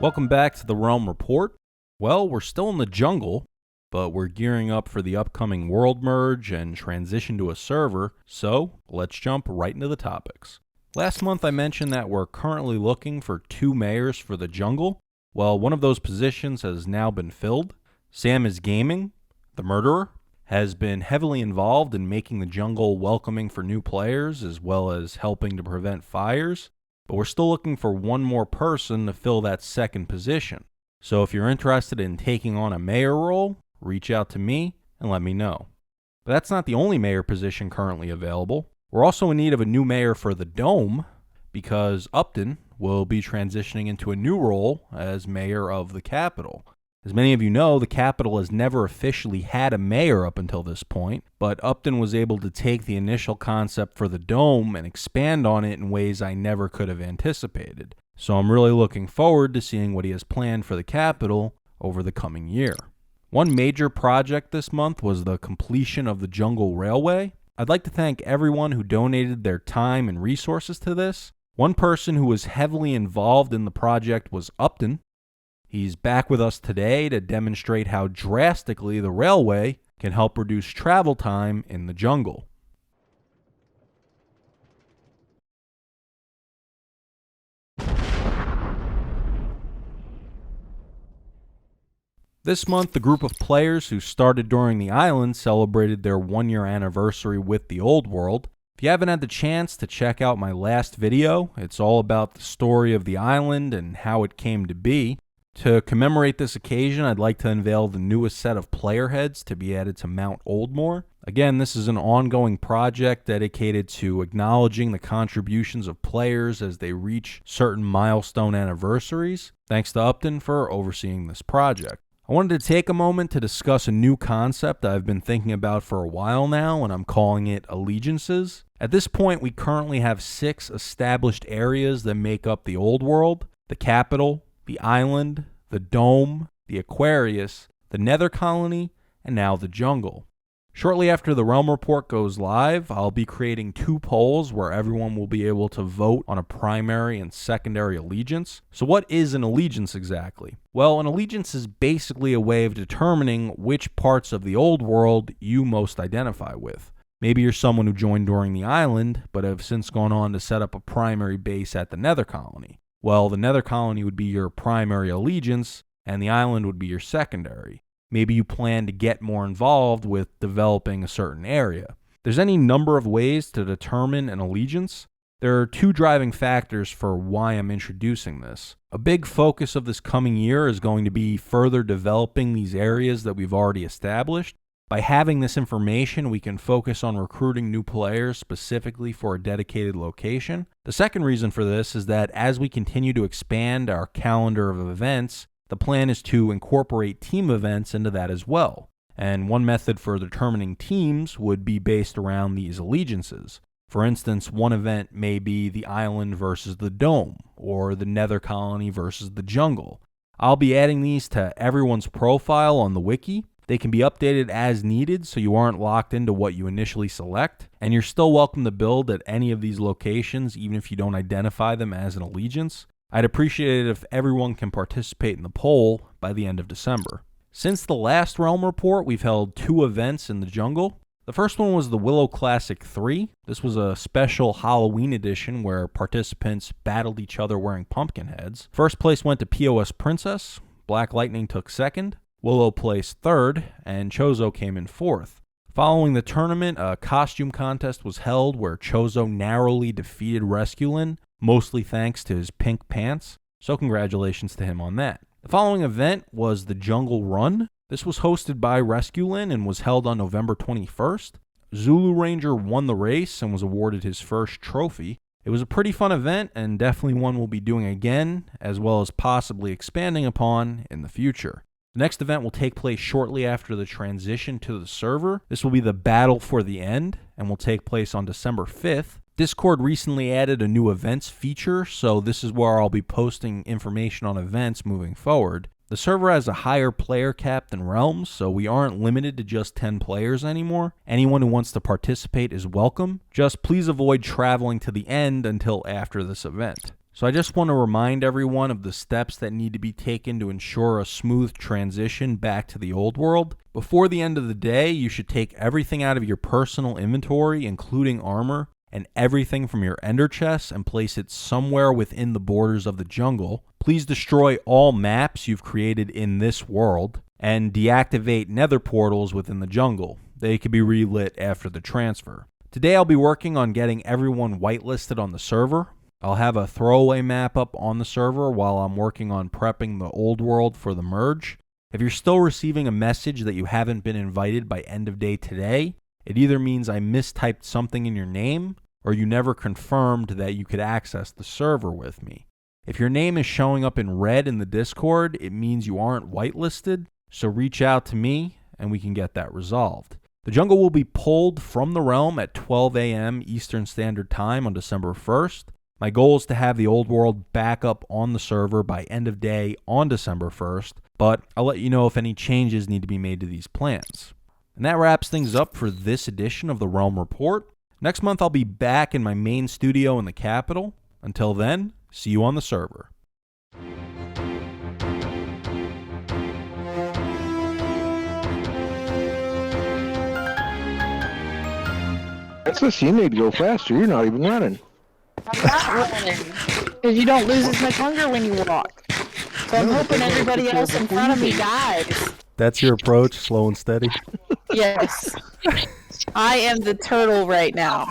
Welcome back to the Realm Report. Well, we're still in the jungle, but we're gearing up for the upcoming world merge and transition to a server, so let's jump right into the topics. Last month I mentioned that we're currently looking for 2 mayors for the jungle. Well, one of those positions has now been filled. Sam is Gaming, the murderer, has been heavily involved in making the jungle welcoming for new players as well as helping to prevent fires. But we're still looking for one more person to fill that second position. So if you're interested in taking on a mayor role, reach out to me and let me know. But that's not the only mayor position currently available. We're also in need of a new mayor for the Dome because Upton will be transitioning into a new role as mayor of the capital. As many of you know, the capital has never officially had a mayor up until this point, but Upton was able to take the initial concept for the Dome and expand on it in ways I never could have anticipated. So I'm really looking forward to seeing what he has planned for the capital over the coming year. One major project this month was the completion of the Jungle Railway. I'd like to thank everyone who donated their time and resources to this. One person who was heavily involved in the project was Upton. He's back with us today to demonstrate how drastically the railway can help reduce travel time in the jungle. This month, the group of players who started during the island celebrated their 1-year anniversary with the old world. If you haven't had the chance to check out my last video, it's all about the story of the island and how it came to be. To commemorate this occasion, I'd like to unveil the newest set of player heads to be added to Mount Oldemore. Again, this is an ongoing project dedicated to acknowledging the contributions of players as they reach certain milestone anniversaries. Thanks to Upton for overseeing this project. I wanted to take a moment to discuss a new concept I've been thinking about for a while now, and I'm calling it allegiances. At this point, we currently have 6 established areas that make up the old world: the capital, the island, the dome, the Aquarius, the Nether Colony, and now the jungle. Shortly after the Realm Report goes live, I'll be creating 2 polls where everyone will be able to vote on a primary and secondary allegiance. So what is an allegiance exactly? Well, an allegiance is basically a way of determining which parts of the old world you most identify with. Maybe you're someone who joined during the island, but have since gone on to set up a primary base at the Nether Colony. Well, the Nether Colony would be your primary allegiance, and the island would be your secondary. Maybe you plan to get more involved with developing a certain area. There's any number of ways to determine an allegiance. There are 2 driving factors for why I'm introducing this. A big focus of this coming year is going to be further developing these areas that we've already established. By having this information, we can focus on recruiting new players specifically for a dedicated location. The second reason for this is that as we continue to expand our calendar of events, the plan is to incorporate team events into that as well. And one method for determining teams would be based around these allegiances. For instance, one event may be the island versus the dome, or the Nether Colony versus the jungle. I'll be adding these to everyone's profile on the wiki. They can be updated as needed so you aren't locked into what you initially select, and you're still welcome to build at any of these locations even if you don't identify them as an allegiance. I'd appreciate it if everyone can participate in the poll by the end of December. Since the last Realm Report, we've held 2 events in the jungle. The first one was the Willow Classic 3. This was a special Halloween edition where participants battled each other wearing pumpkin heads. First place went to POS Princess, Black Lightning took second, Willow placed third, and Chozo came in fourth. Following the tournament, a costume contest was held where Chozo narrowly defeated RescueLynn, mostly thanks to his pink pants, so congratulations to him on that. The following event was the Jungle Run. This was hosted by RescueLynn and was held on November 21st. Zulu Ranger won the race and was awarded his first trophy. It was a pretty fun event and definitely one we'll be doing again, as well as possibly expanding upon in the future. The next event will take place shortly after the transition to the server. This will be the Battle for the End and will take place on December 5th. Discord recently added a new events feature, so this is where I'll be posting information on events moving forward. The server has a higher player cap than Realms, so we aren't limited to just 10 players anymore. Anyone who wants to participate is welcome. Just please avoid traveling to the end until after this event. So I just want to remind everyone of the steps that need to be taken to ensure a smooth transition back to the old world. Before the end of the day, you should take everything out of your personal inventory, including armor, and everything from your ender chests and place it somewhere within the borders of the jungle. Please destroy all maps you've created in this world and deactivate nether portals within the jungle. They can be relit after the transfer. Today I'll be working on getting everyone whitelisted on the server. I'll have a throwaway map up on the server while I'm working on prepping the old world for the merge. If you're still receiving a message that you haven't been invited by end of day today, it either means I mistyped something in your name or you never confirmed that you could access the server with me. If your name is showing up in red in the Discord, it means you aren't whitelisted, so reach out to me and we can get that resolved. The jungle will be pulled from the realm at 12 a.m. Eastern Standard Time on December 1st. My goal is to have the old world back up on the server by end of day on December 1st, but I'll let you know if any changes need to be made to these plans. And that wraps things up for this edition of the Realm Report. Next month I'll be back in my main studio in the capital. Until then, see you on the server. Texas, you need to go faster. You're not even running. I'm not running. Because you don't lose as much hunger when you walk. So I'm hoping everybody else in front of me dies. That's your approach, slow and steady? Yes. I am the turtle right now.